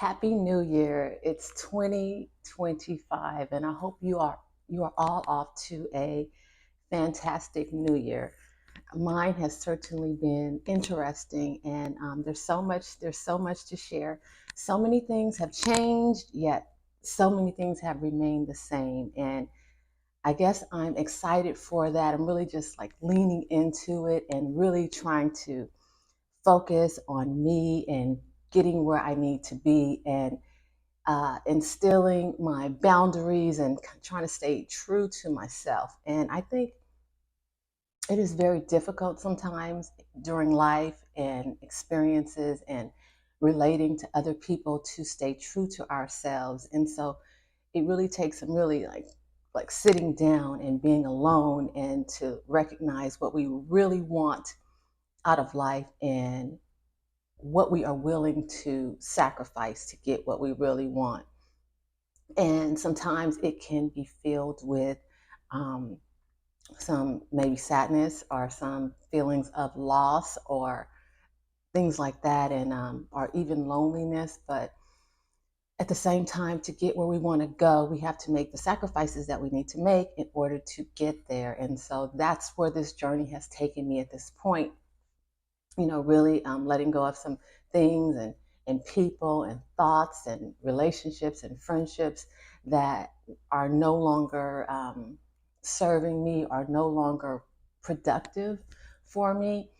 Happy New Year. It's 2025 and I hope you are all off to a fantastic new year. Mine has certainly been interesting and there's so much to share. So many things have changed, yet so many things have remained the same, and I guess I'm excited for that. I'm really just like leaning into it and really trying to focus on me and getting where I need to be, and instilling my boundaries and trying to stay true to myself. And I think it is very difficult sometimes during life and experiences and relating to other people to stay true to ourselves. And so it really takes some really like sitting down and being alone and to recognize what we really want out of life and what we are willing to sacrifice to get what we really want. And sometimes it can be filled with um, some maybe sadness or some feelings of loss or things like that, and or even loneliness. But at the same time, to get where we want to go, we have to make the sacrifices that we need to make in order to get there. And so that's where this journey has taken me at this point. Really letting go of some things and people and thoughts and relationships and friendships that are no longer serving me, are no longer productive for me,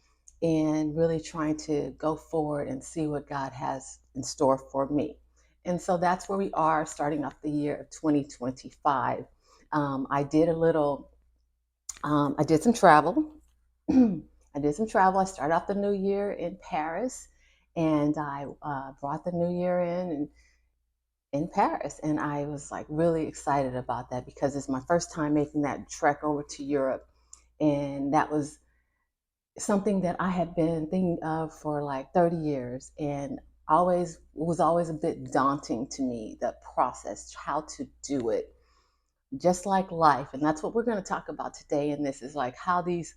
and really trying to go forward and see what God has in store for me. And so that's where we are starting off the year of 2025. I did a little, I did some travel. I did some travel. I started off the new year in Paris, and I brought the new year in Paris, and I was like really excited about that because it's my first time making that trek over to Europe, and that was something that I had been thinking of for like 30 years, and always was always a bit daunting to me, the process, how to do it, just like life. And that's what we're going to talk about today. And this is like how these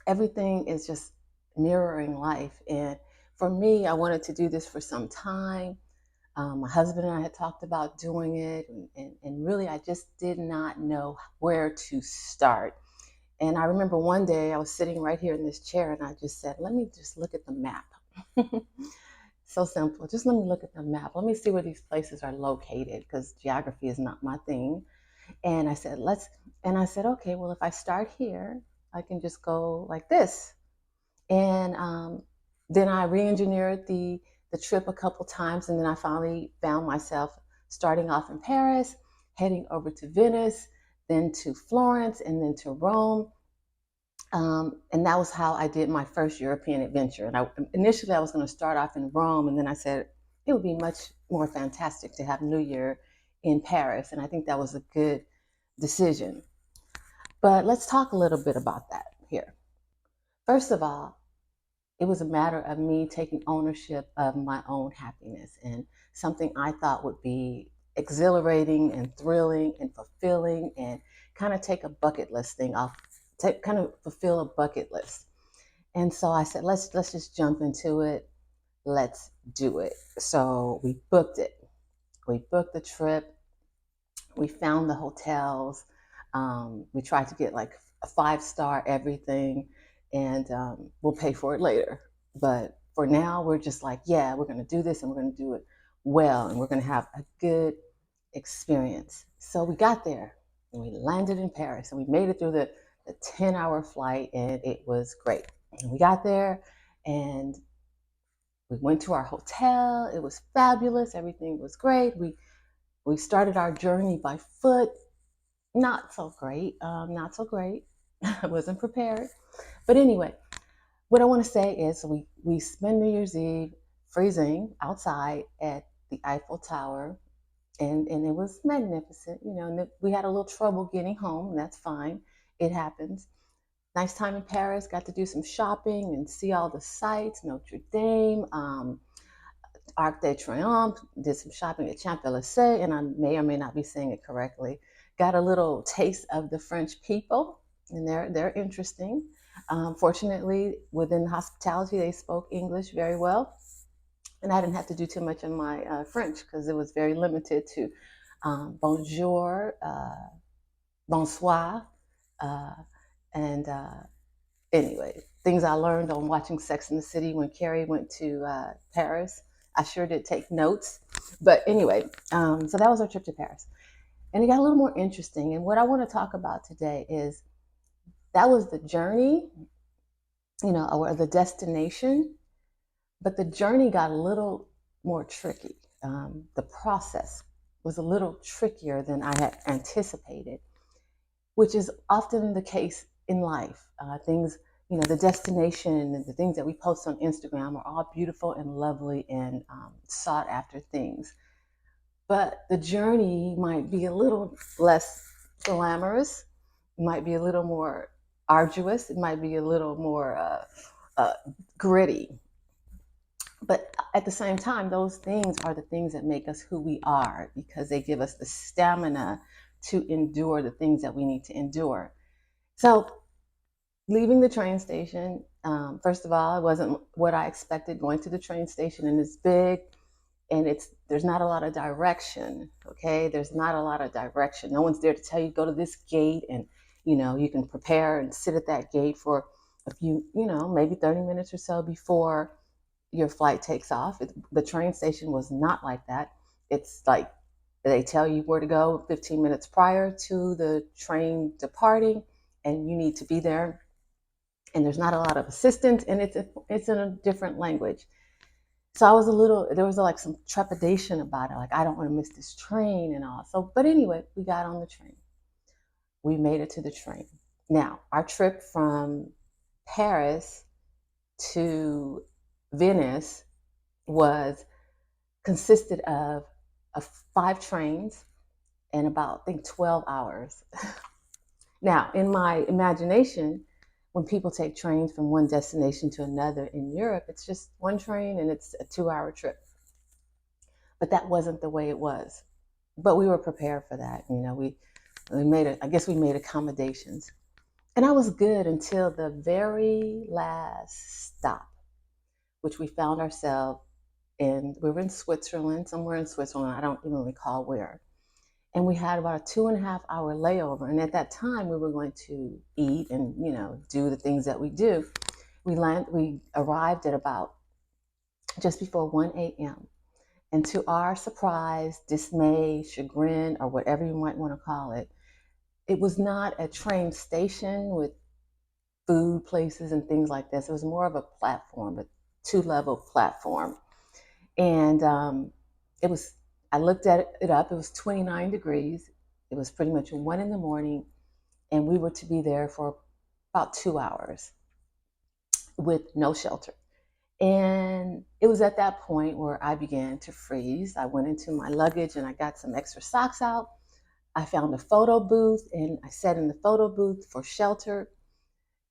everything is just mirroring life. And for me, I wanted to do this for some time. My husband and I had talked about doing it, and really, I just did not know where to start. And I remember one day I was sitting right here in this chair, and I just said, let me just look at the map. So simple. Just let me look at the map. Let me see where these places are located, because geography is not my thing. And I said, okay, well, if I start here, I can just go like this. And then I re-engineered the trip a couple times, and then I finally found myself starting off in Paris, heading over to Venice, then to Florence, and then to Rome. And that was how I did my first European adventure. And initially I was going to start off in Rome, and then I said it would be much more fantastic to have New Year in Paris, and I think that was a good decision. But let's talk a little bit about that here. First of all, it was a matter of me taking ownership of my own happiness, and something I thought would be exhilarating and thrilling and fulfilling, and kind of take a bucket list thing off, kind of fulfill a bucket list. And so I said, let's just jump into it. Let's do it. So we booked it. We booked the trip. We found the hotels. We tried to get like a 5-star everything, and we'll pay for it later. But for now, we're just like, yeah, we're going to do this, and we're going to do it well, and we're going to have a good experience. So we got there, and we landed in Paris, and we made it through the 10-hour flight, and it was great. And we got there, and we went to our hotel. It was fabulous. Everything was great. We started our journey by foot. Not so great. Not so great. I wasn't prepared. But anyway, what I want to say is we spent New Year's Eve freezing outside at the Eiffel Tower, and it was magnificent. And we had a little trouble getting home, and that's fine. It happens. Nice time in Paris. Got to do some shopping and see all the sights, Notre Dame, Arc de Triomphe, did some shopping at Champs-Élysées, and I may or may not be saying it correctly. Got a little taste of the French people, and they're interesting. Fortunately, within the hospitality, they spoke English very well. And I didn't have to do too much in my French because it was very limited to bonjour, bonsoir, uh, and anyway, things I learned on watching Sex in the City when Carrie went to Paris. I sure did take notes. But anyway, so that was our trip to Paris. And it got a little more interesting. And what I want to talk about today is that was the journey, or the destination, but the journey got a little more tricky. The process was a little trickier than I had anticipated, which is often the case in life. Things, the destination and the things that we post on Instagram are all beautiful and lovely and sought after things. But the journey might be a little less glamorous, it might be a little more arduous, it might be a little more uh, gritty. But at the same time, those things are the things that make us who we are because they give us the stamina to endure the things that we need to endure. So, leaving the train station, first of all, it wasn't what I expected going to the train station, and it's big and there's not a lot of direction. Okay, there's not a lot of direction. No one's there to tell you go to this gate, and you can prepare and sit at that gate for a few, maybe 30 minutes or so before your flight takes off. The train station was not like that. It's like they tell you where to go 15 minutes prior to the train departing, and you need to be there. And there's not a lot of assistance, and it's in a different language. So there was like some trepidation about it. Like, I don't want to miss this train and all. So, but anyway, we got on the train. We made it to the train. Now, our trip from Paris to Venice was consisted of 5 trains and about, I think, 12 hours. Now, in my imagination, when people take trains from one destination to another in Europe, it's just one train and it's a 2-hour trip. But that wasn't the way it was. But we were prepared for that. I guess we made accommodations. And I was good until the very last stop, which we found ourselves in. We were in Switzerland, somewhere in Switzerland. I don't even recall where. And we had about a 2.5-hour layover. And at that time, we were going to eat and, do the things that we do. We arrived at about just before 1 a.m. And to our surprise, dismay, chagrin, or whatever you might want to call it, it was not a train station with food places and things like this. It was more of a platform, a 2-level platform. And I looked at it up, it was 29 degrees. It was pretty much 1 in the morning, and we were to be there for about 2 hours with no shelter. And it was at that point where I began to freeze. I went into my luggage and I got some extra socks out. I found a photo booth and I sat in the photo booth for shelter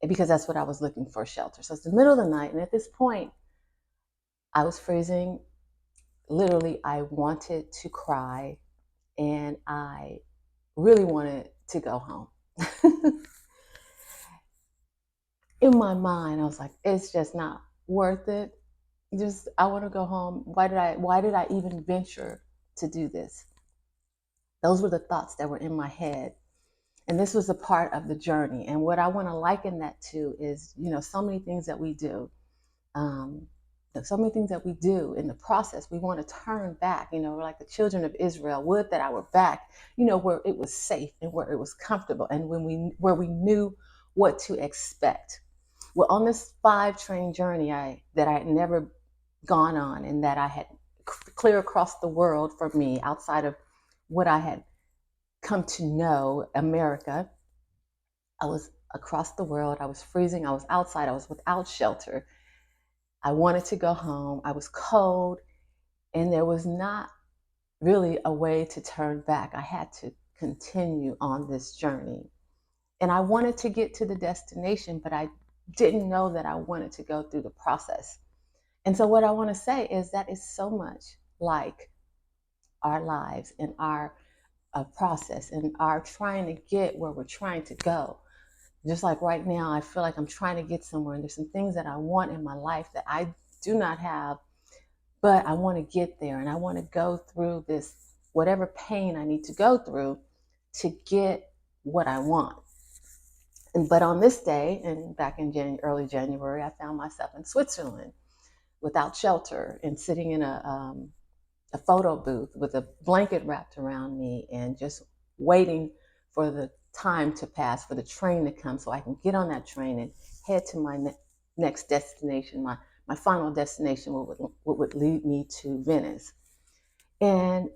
because that's what I was looking for, shelter. So it's the middle of the night, and at this point, I was freezing. Literally, I wanted to cry and I really wanted to go home. In my mind, I was like, it's just not worth it. I want to go home. Why did I even venture to do this? Those were the thoughts that were in my head. And this was a part of the journey. And what I want to liken that to is, so many things that we do. So many things that we do in the process, we want to turn back, we're like the children of Israel. Would that I were back, where it was safe and where it was comfortable and where we knew what to expect. Well, on this 5-train journey that I had never gone on and that I had clear across the world for me, outside of what I had come to know, America, I was across the world. I was freezing. I was outside. I was without shelter. I wanted to go home. I was cold, and there was not really a way to turn back. I had to continue on this journey. And I wanted to get to the destination, but I didn't know that I wanted to go through the process. And so what I want to say is that is so much like our lives and our process and our trying to get where we're trying to go. Just like right now, I feel like I'm trying to get somewhere, and there's some things that I want in my life that I do not have but I want to get there and I want to go through this, whatever pain I need to go through to get what I want. But on this day, and back in early January, I found myself in Switzerland without shelter and sitting in a photo booth with a blanket wrapped around me and just waiting for the time to pass, for the train to come so I can get on that train and head to my next destination, my final destination, what would lead me to Venice. And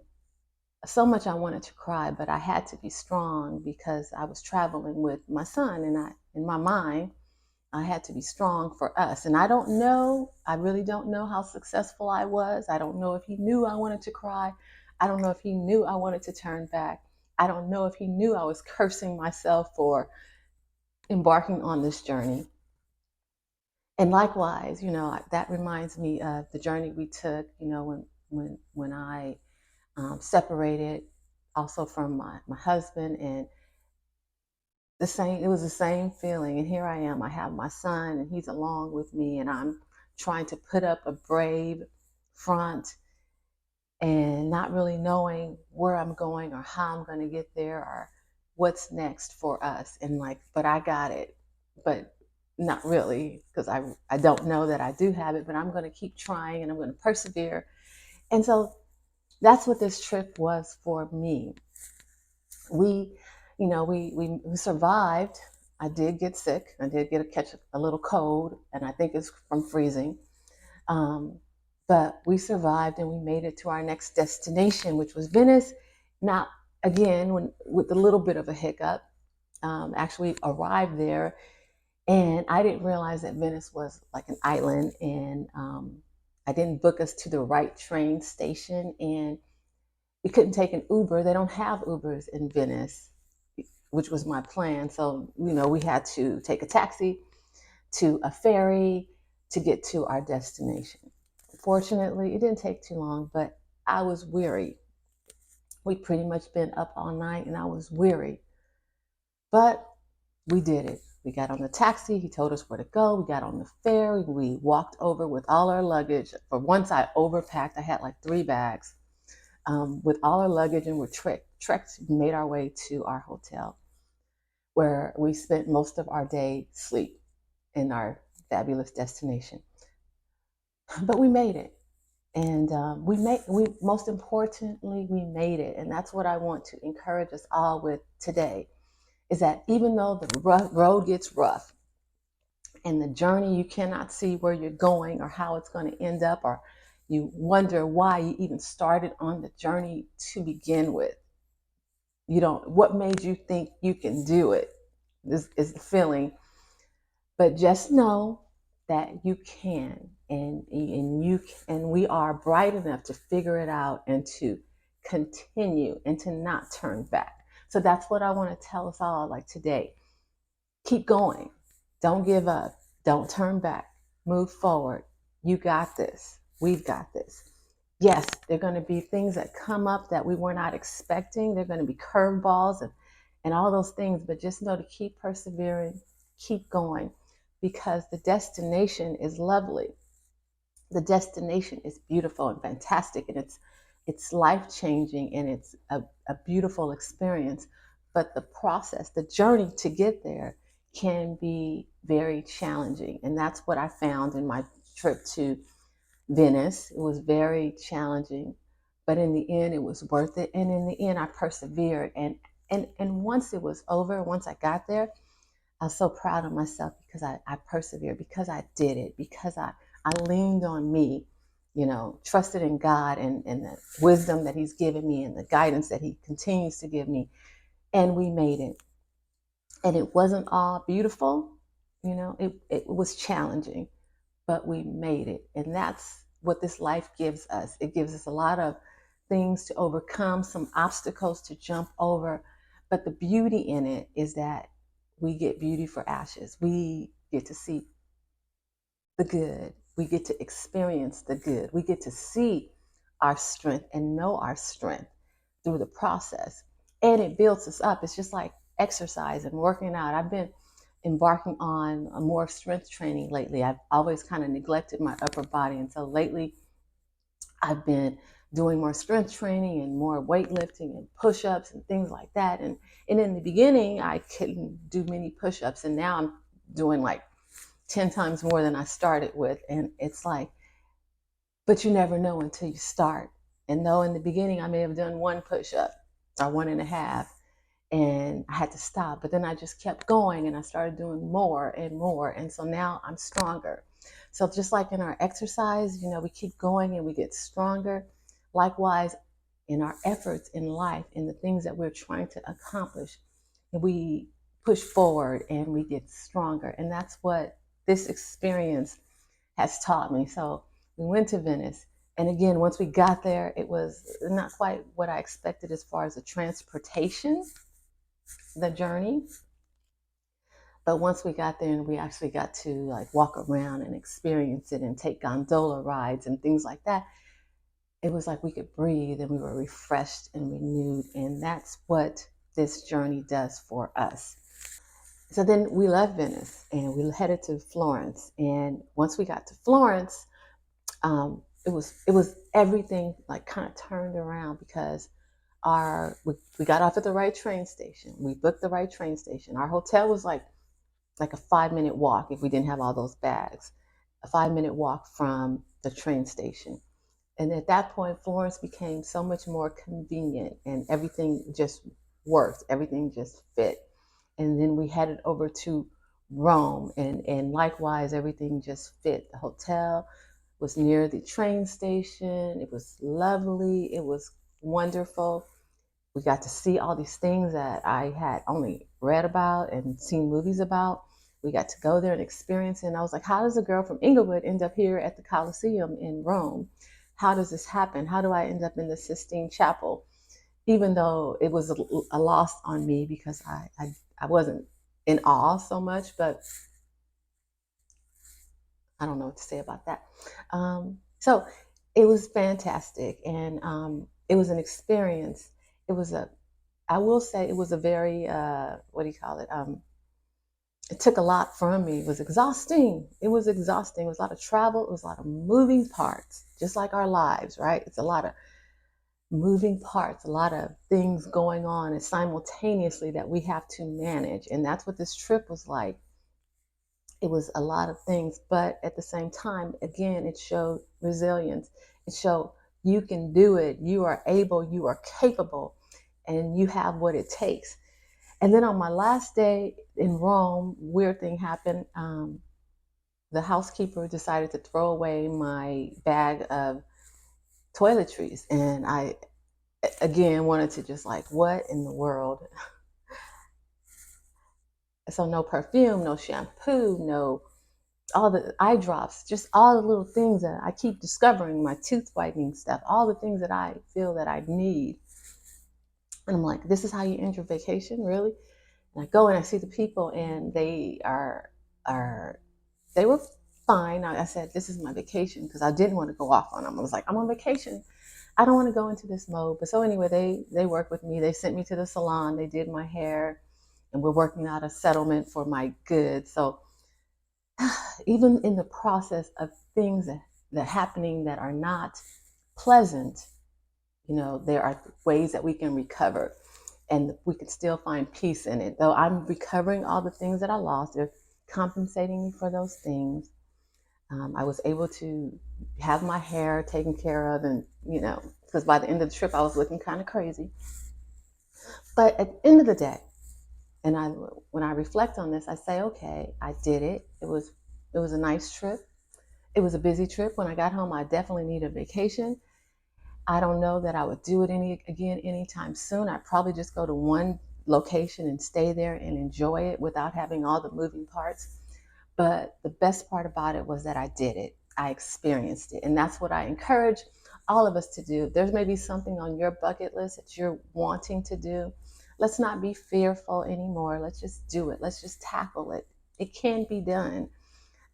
so much I wanted to cry, but I had to be strong because I was traveling with my son, and in my mind, I had to be strong for us. And I don't know, I really don't know how successful I was. I don't know if he knew I wanted to cry. I don't know if he knew I wanted to turn back. I don't know if he knew I was cursing myself for embarking on this journey. And likewise, that reminds me of the journey we took, when I separated also from my husband, and it was the same feeling. And here I am, I have my son and he's along with me, and I'm trying to put up a brave front and not really knowing where I'm going or how I'm going to get there or what's next for us. And but I got it, but not really, because I don't know that I do have it, but I'm going to keep trying and I'm going to persevere. And so that's what this trip was for me. We, we survived. I did get sick. I did catch a little cold, and I think it's from freezing. But we survived, and we made it to our next destination, which was Venice. Now, again, with a little bit of a hiccup, actually arrived there, and I didn't realize that Venice was like an island, and I didn't book us to the right train station, and we couldn't take an Uber. They don't have Ubers in Venice, which was my plan. So, we had to take a taxi to a ferry to get to our destination. Fortunately, it didn't take too long, but I was weary. We'd pretty much been up all night and I was weary. But we did it. We got on the taxi. He told us where to go. We got on the ferry. We walked over with all our luggage. For once, I overpacked. I had like 3 bags with all our luggage, and we made our way to our hotel, where we spent most of our day sleep in our fabulous destination. But we made it. And we most importantly, we made it. And that's what I want to encourage us all with today, is that even though the road gets rough and the journey, you cannot see where you're going or how it's going to end up, or you wonder why you even started on the journey to begin with. What made you think you can do it? This is the feeling. But just know that you can, and we are bright enough to figure it out and to continue and to not turn back. So that's what I want to tell us all, like today. Keep going. Don't give up. Don't turn back. Move forward. You got this. We've got this. Yes, there are going to be things that come up that we were not expecting. There are going to be curveballs and all those things, but just know to keep persevering, keep going, because the destination is lovely. The destination is beautiful and fantastic, and it's life-changing, and it's a beautiful experience. But the process, the journey to get there, can be very challenging. And that's what I found in my trip to Venice. It was very challenging, but in the end, it was worth it. And in the end, I persevered. And once it was over, once I got there, I was so proud of myself because I persevered, because I did it, because I leaned on me, trusted in God and the wisdom that He's given me and the guidance that He continues to give me. And we made it. And it wasn't all beautiful, it was challenging, but we made it. And that's what this life gives us. It gives us a lot of things to overcome, some obstacles to jump over. But the beauty in it is that we get beauty for ashes. We get to see the good. We get to experience the good. We get to see our strength and know our strength through the process. And it builds us up. It's just like exercise and working out. I've been embarking on a more strength training lately. I've always kind of neglected my upper body. And so lately I've been doing more strength training and more weightlifting and push-ups and things like that. And in the beginning, I couldn't do many push-ups, and now I'm doing like 10 times more than I started with. And it's like, but you never know until you start. And though in the beginning I may have done one push-up or one and a half, and I had to stop, but then I just kept going and I started doing more and more. And so now I'm stronger. So just like in our exercise, we keep going and we get stronger. Likewise, in our efforts in life, in the things that we're trying to accomplish, we push forward and we get stronger. And that's what this experience has taught me. So we went to Venice. And again, once we got there, it was not quite what I expected as far as the transportation, the journey. But once we got there and we actually got to like walk around and experience it and take gondola rides and things like that, it was like we could breathe and we were refreshed and renewed. And that's what this journey does for us. So then we left Venice and we headed to Florence. And once we got to Florence, it was everything like kind of turned around because we got off at the right train station. We booked the right train station. Our hotel was like a 5-minute walk if we didn't have all those bags. A 5-minute walk from the train station. And at that point, Florence became so much more convenient and everything just worked. Everything just fit. And then we headed over to Rome, and likewise, everything just fit. The hotel was near the train station. It was lovely. It was wonderful. We got to see all these things that I had only read about and seen movies about. We got to go there and experience it. And I was like, how does a girl from Inglewood end up here at the Colosseum in Rome? How does this happen? How do I end up in the Sistine Chapel? Even though it was a loss on me because I wasn't in awe so much, but I don't know what to say about that. So it was fantastic, and it was an experience. I will say it was a very, what do you call it? It took a lot from me. It was exhausting. It was exhausting. It was a lot of travel. It was a lot of moving parts, just like our lives, right? It's a lot of moving parts, a lot of things going on and simultaneously that we have to manage. And that's what this trip was like. It was a lot of things, but at the same time, again, it showed resilience. It showed you can do it. You are able, you are capable, and you have what it takes. And then on my last day in Rome, weird thing happened. The housekeeper decided to throw away my bag of toiletries. And I, again, wanted to just like, what in the world? So no perfume, no shampoo, no all the eye drops, just all the little things that I keep discovering, my tooth whitening stuff, all the things that I feel that I need. And I'm like, this is how you end your vacation, really? And I go and I see the people, and they they were fine. I said, this is my vacation because I didn't want to go off on them. I was like, I'm on vacation. I don't want to go into this mode. But so anyway, they worked with me. They sent me to the salon. They did my hair, and we're working out a settlement for my goods. So even in the process of things that happening that are not pleasant, there are ways that we can recover, and we can still find peace in it. Though I'm recovering all the things that I lost, they're compensating me for those things. I was able to have my hair taken care of, and because by the end of the trip I was looking kind of crazy. But at the end of the day, and when I reflect on this, I say, okay, I did it. It was a nice trip. It was a busy trip. When I got home, I definitely need a vacation. I don't know that I would do it again anytime soon. I'd probably just go to one location and stay there and enjoy it without having all the moving parts. But the best part about it was that I did it. I experienced it. And that's what I encourage all of us to do. There's maybe something on your bucket list that you're wanting to do. Let's not be fearful anymore. Let's just do it. Let's just tackle it. It can be done.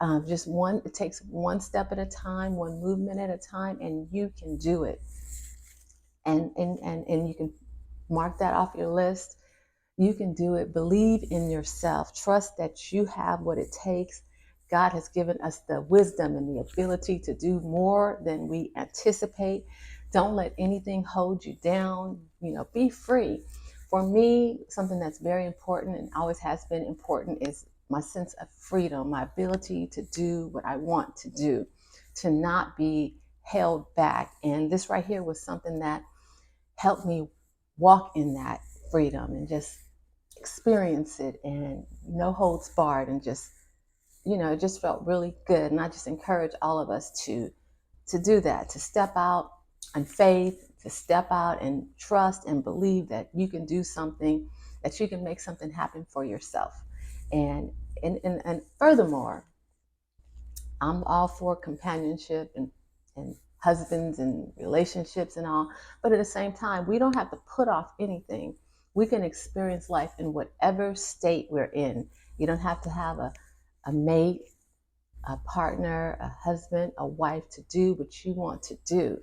It takes one step at a time, one movement at a time, and you can do it. And you can mark that off your list. You can do it. Believe in yourself. Trust that you have what it takes. God has given us the wisdom and the ability to do more than we anticipate. Don't let anything hold you down. Be free. For me, something that's very important and always has been important is my sense of freedom, my ability to do what I want to do, to not be held back. And this right here was something that helped me walk in that freedom and just experience it, and no holds barred, and just it just felt really good. And I just encourage all of us to do that, to step out in faith, to step out and trust and believe that you can do something, that you can make something happen for yourself. And furthermore, I'm all for companionship and husbands and relationships and all, but at the same time, we don't have to put off anything. We can experience life in whatever state we're in. You don't have to have a mate, a partner, a husband, a wife to do what you want to do.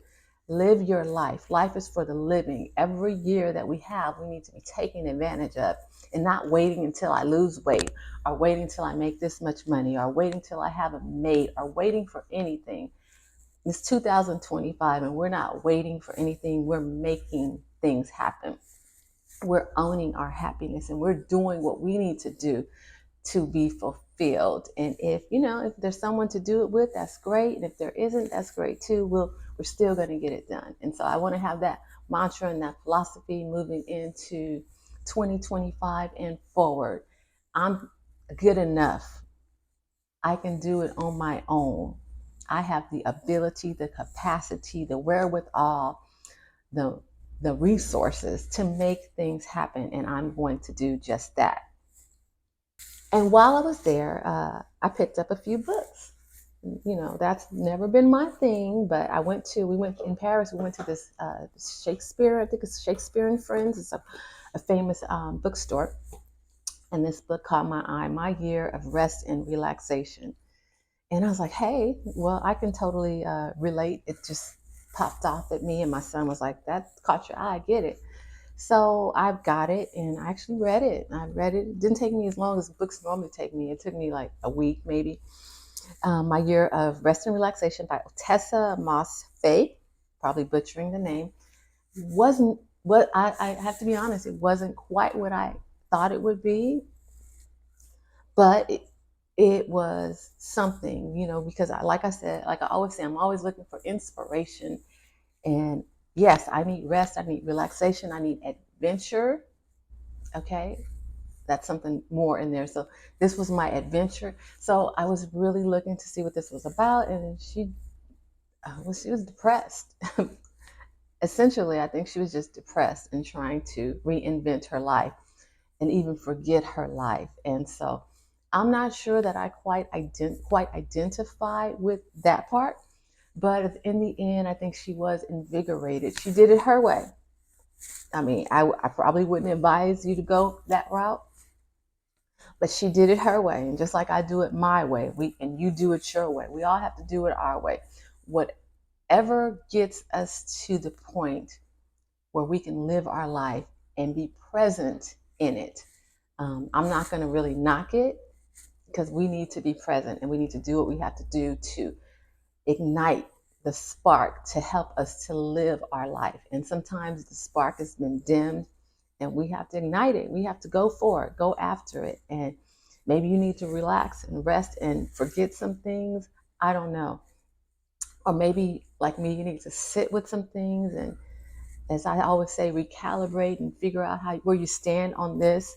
Live your life. Life is for the living. Every year that we have, we need to be taking advantage of, and not waiting until I lose weight, or waiting until I make this much money, or waiting until I have a mate, or waiting for anything. It's 2025 and we're not waiting for anything. We're making things happen. We're owning our happiness, and we're doing what we need to do to be fulfilled. And if there's someone to do it with, that's great. And if there isn't, that's great too. We're still going to get it done. And so I want to have that mantra and that philosophy moving into 2025 and forward. I'm good enough. I can do it on my own. I have the ability, the capacity, the wherewithal, the resources to make things happen. And I'm going to do just that. And while I was there, I picked up a few books. That's never been my thing, but we went in Paris, we went to this Shakespeare, I think it's Shakespeare and Friends. It's a famous bookstore. And this book caught my eye, My Year of Rest and Relaxation. And I was like, hey, well, I can totally relate. It just popped off at me. And my son was like, that caught your eye, I get it. So I've got it, and I actually read it. I read it. It didn't take me as long as books normally take me. It took me like a week, maybe. My Year of Rest and Relaxation by Tessa Moss Fay, probably butchering the name. Wasn't what I have to be honest, it wasn't quite what I thought it would be, but it was something, because like I said, like I always say, I'm always looking for inspiration. And yes, I need rest, I need relaxation, I need adventure. Okay, that's something more in there. So this was my adventure. So I was really looking to see what this was about, and she was depressed. Essentially, I think she was just depressed and trying to reinvent her life and even forget her life. And so I'm not sure that I quite identify with that part, but in the end, I think she was invigorated. She did it her way. I mean, I probably wouldn't advise you to go that route, but she did it her way. And just like I do it my way, and you do it your way. We all have to do it our way. Whatever gets us to the point where we can live our life and be present in it. I'm not going to really knock it, because we need to be present and we need to do what we have to do to ignite the spark to help us to live our life. And sometimes the spark has been dimmed, and we have to ignite it. We have to go for it, go after it. And maybe you need to relax and rest and forget some things. I don't know. Or maybe, like me, you need to sit with some things and, as I always say, recalibrate and figure out where you stand on this.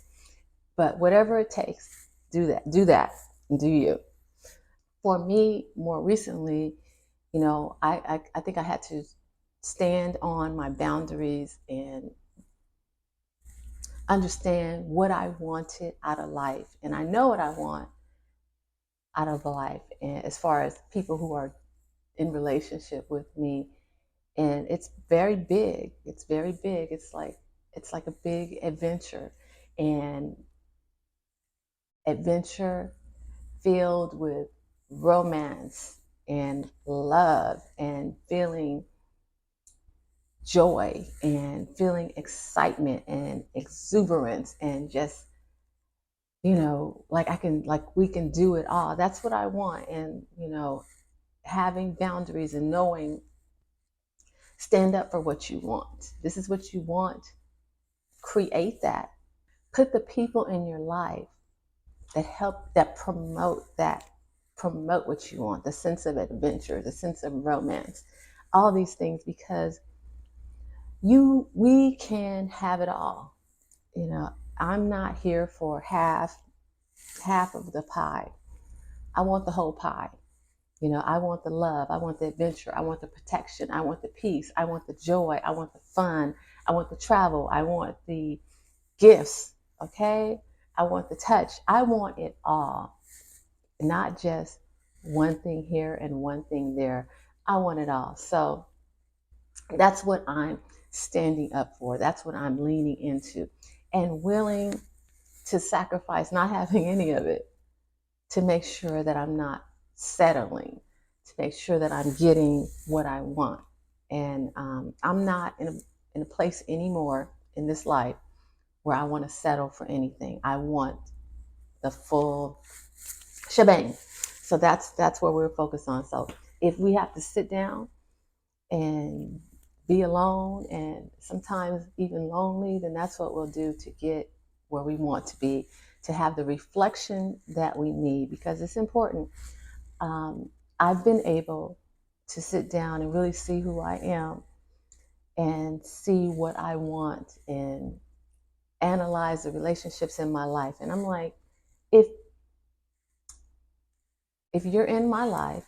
But whatever it takes, do that, and do you. For me, more recently, I think I had to stand on my boundaries and understand what I wanted out of life. And I know what I want out of life, and as far as people who are in relationship with me. And it's very big. It's very big. It's like a big adventure. And adventure filled with romance and love and feeling joy and feeling excitement and exuberance and just like we can do it all. That's what I want. And, having boundaries and knowing, stand up for what you want. This is what you want. Create that. Put the people in your life that promote what you want, the sense of adventure, the sense of romance, all these things, because we can have it all. I'm not here for half of the pie. I want the whole pie. I want the love, I want the adventure, I want the protection, I want the peace, I want the joy, I want the fun, I want the travel, I want the gifts, okay? I want the touch. I want it all, not just one thing here and one thing there. I want it all. So that's what I'm standing up for. That's what I'm leaning into and willing to sacrifice not having any of it to make sure that I'm not settling, to make sure that I'm getting what I want. And I'm not in a place anymore in this life where I want to settle for anything. I want the full shebang. So that's where we're focused on. So if we have to sit down and be alone and sometimes even lonely, then that's what we'll do to get where we want to be, to have the reflection that we need, because it's important. I've been able to sit down and really see who I am and see what I want and analyze the relationships in my life. And I'm like, if you're in my life,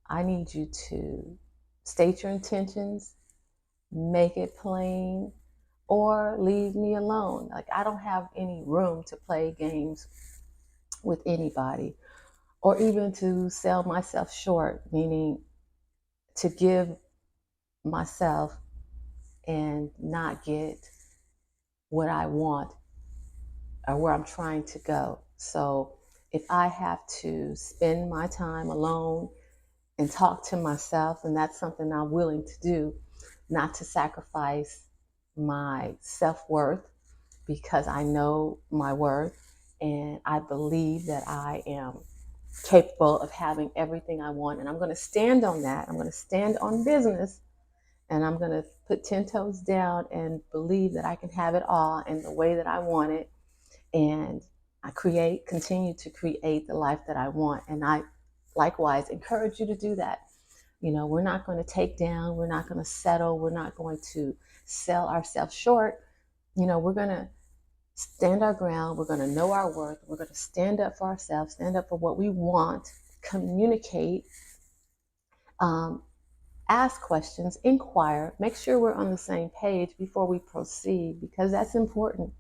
I need you to state your intentions, make it plain, or leave me alone. Like, I don't have any room to play games with anybody, or even to sell myself short, meaning to give myself and not get what I want or where I'm trying to go. So if I have to spend my time alone and talk to myself, and that's something I'm willing to do, not to sacrifice my self-worth, because I know my worth and I believe that I am capable of having everything I want. And I'm going to stand on that. I'm going to stand on business, and I'm going to put 10 toes down and believe that I can have it all in the way that I want it. And I continue to create the life that I want. And I likewise encourage you to do that. We're not going to take down, we're not going to settle, we're not going to sell ourselves short. We're going to stand our ground, we're going to know our worth, we're going to stand up for ourselves, stand up for what we want, communicate, ask questions, inquire, make sure we're on the same page before we proceed, because that's important,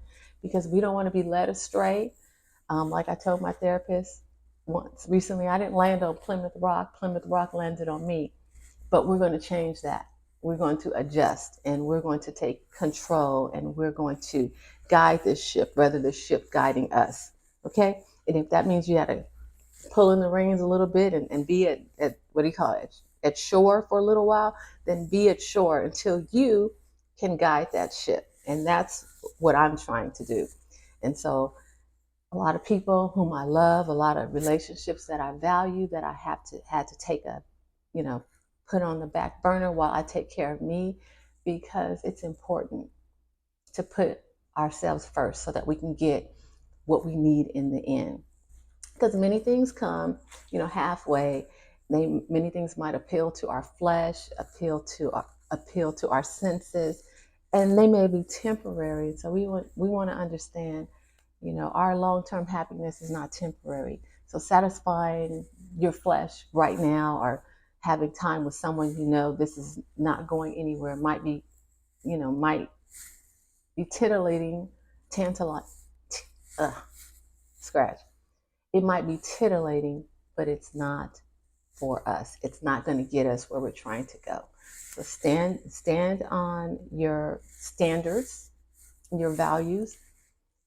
because we don't want to be led astray. Like I told my therapist once recently, I didn't land on Plymouth Rock landed on me. But we're going to change that. We're going to adjust, and we're going to take control, and we're going to guide this ship rather than the ship guiding us. Okay? And if that means you got to pull in the reins a little bit and be at what do you call it? At shore for a little while, then be at shore until you can guide that ship. And that's what I'm trying to do. And so a lot of people whom I love, a lot of relationships that I value, that I had to take put on the back burner while I take care of me, because it's important to put ourselves first so that we can get what we need in the end. Because many things come, halfway. Many things might appeal to our flesh, appeal to our senses, and they may be temporary. So we want to understand, our long-term happiness is not temporary. So satisfying your flesh right now, or having time with someone this is not going anywhere, might be titillating, scratch. It might be titillating, but it's not for us. It's not going to get us where we're trying to go. So stand on your standards, your values,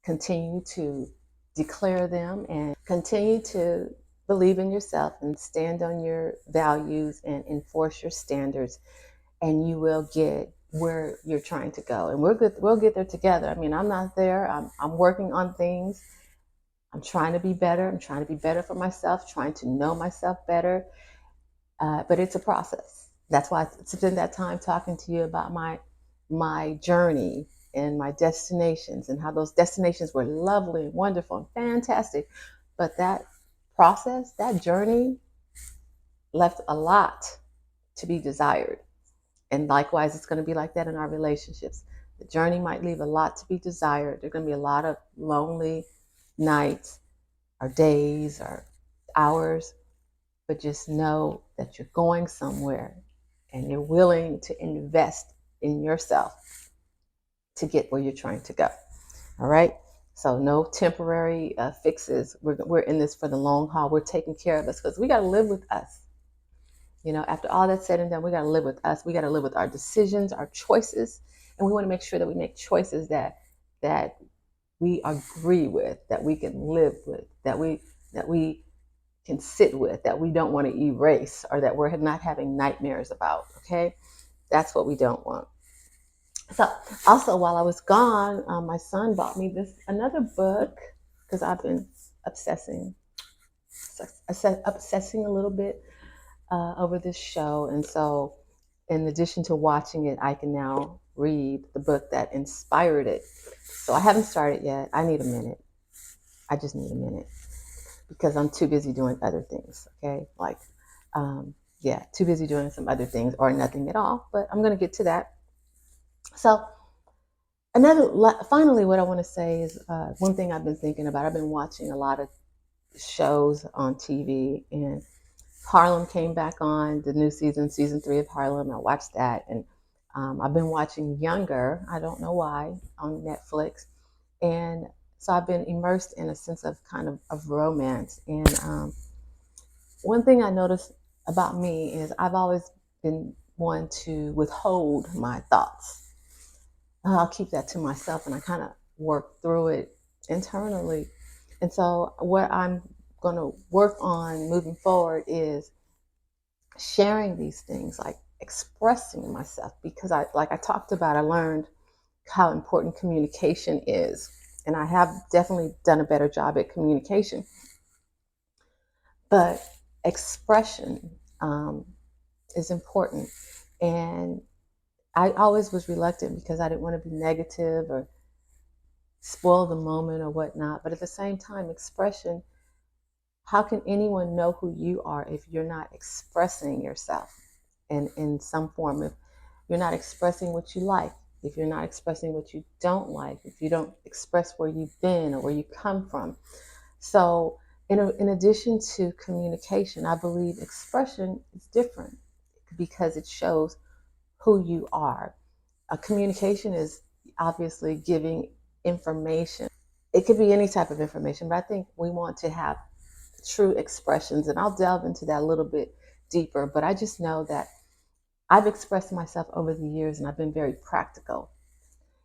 continue to declare them, and continue to believe in yourself and stand on your values and enforce your standards, and you will get where you're trying to go. And we'll get there together. I mean, I'm not there. I'm working on things. I'm trying to be better. I'm trying to be better for myself, trying to know myself better. But it's a process. That's why I spend that time talking to you about my journey and my destinations, and how those destinations were lovely and wonderful and fantastic. But that process, that journey, left a lot to be desired. And likewise, it's going to be like that in our relationships. The journey might leave a lot to be desired. There's going to be a lot of lonely nights or days or hours, but just know that you're going somewhere and you're willing to invest in yourself to get where you're trying to go. All right. So no temporary fixes. We're in this for the long haul. We're taking care of us because we got to live with us. You know, after all that's said and done, we got to live with us. We got to live with our decisions, our choices, and we want to make sure that we make choices that we agree with, that we can live with, that we can sit with, that we don't want to erase, or that we're not having nightmares about. Okay, that's what we don't want. So, also while I was gone, my son bought me another book because I've been obsessing a little bit over this show. And so, in addition to watching it, I can now read the book that inspired it. So, I haven't started yet. I need a minute. I just need a minute because I'm too busy doing other things. Okay. Too busy doing some other things or nothing at all. But I'm going to get to that. So, finally, what I want to say is one thing I've been thinking about. I've been watching a lot of shows on TV, and Harlem came back on the new season 3 of Harlem. I watched that, and I've been watching Younger. I don't know why, on Netflix, and so I've been immersed in a sense of kind of romance. And one thing I noticed about me is I've always been one to withhold my thoughts. I'll keep that to myself, and I kind of work through it internally. And so, what I'm going to work on moving forward is sharing these things, like expressing myself, because like I talked about, I learned how important communication is, and I have definitely done a better job at communication. But expression is important, and I always was reluctant because I didn't want to be negative or spoil the moment or whatnot. But at the same time, expression, how can anyone know who you are if you're not expressing yourself in some form? If you're not expressing what you like, if you're not expressing what you don't like, if you don't express where you've been or where you come from. So, in addition to communication, I believe expression is different because it shows who you are. Communication is obviously giving information. It could be any type of information, but I think we want to have true expressions, and I'll delve into that a little bit deeper. But I just know that I've expressed myself over the years, and I've been very practical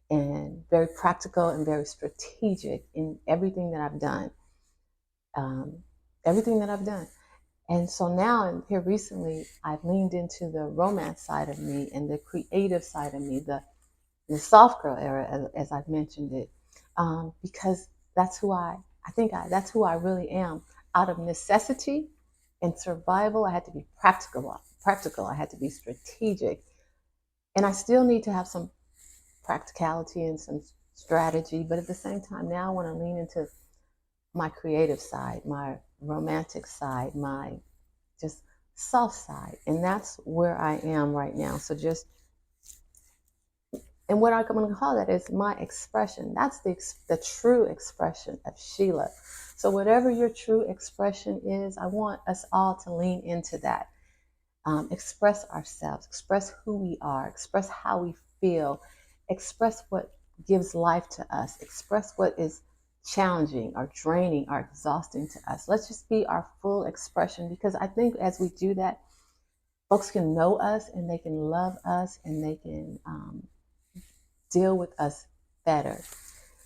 and very strategic in everything that I've done. Um, Everything that I've done. And so now, and here recently, I've leaned into the romance side of me and the creative side of me, the soft girl era, as I've mentioned it, because that's that's who I really am. Out of necessity and survival, I had to be practical. I had to be strategic, and I still need to have some practicality and some strategy. But at the same time, now I want to lean into my creative side, my romantic side, my just soft side, and that's where I am right now. So and what I'm going to call that is my expression. That's the true expression of Sheila. So whatever your true expression is, I want us all to lean into that. Express ourselves, express who we are, express how we feel, express what gives life to us, express what is challenging or draining or exhausting to us. Let's just be our full expression, because I think as we do that, folks can know us and they can love us and they can deal with us better.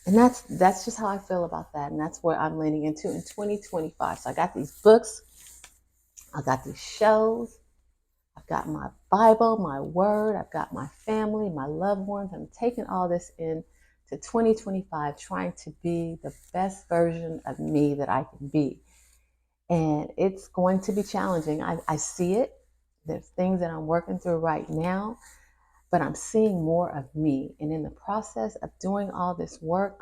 And that's just how I feel about that. And that's where I'm leaning into in 2025. So I got these books, I got these shows, I've got my Bible, my word, I've got my family, my loved ones. I'm taking all this into to 2025 trying to be the best version of me that I can be. And it's going to be challenging. I see it. There's things that I'm working through right now, but I'm seeing more of me. And in the process of doing all this work,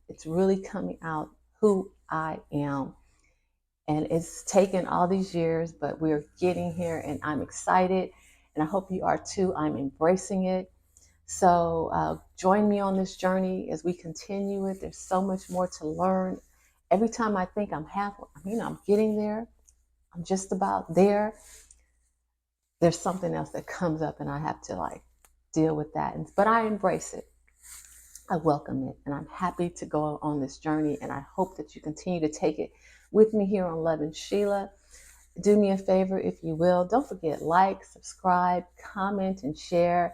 it's really coming out who I am. And it's taken all these years, but we're getting here and I'm excited. And I hope you are too. I'm embracing it. So join me on this journey as we continue it. There's so much more to learn. Every time I think I'm I'm getting there, I'm just about there, there's something else that comes up and I have to deal with that. But I embrace it. I welcome it. And I'm happy to go on this journey. And I hope that you continue to take it with me here on Lovin Sheila. Do me a favor, if you will. Don't forget, like, subscribe, comment, and share.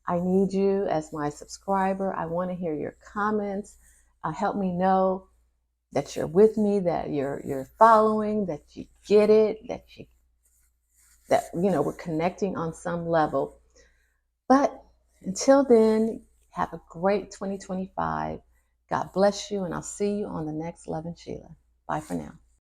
I need you as my subscriber. I want to hear your comments. Help me know that you're with me, that you're following, that you get it, that we're connecting on some level. But until then, have a great 2025. God bless you, and I'll see you on the next Lovin Sheila. Bye for now.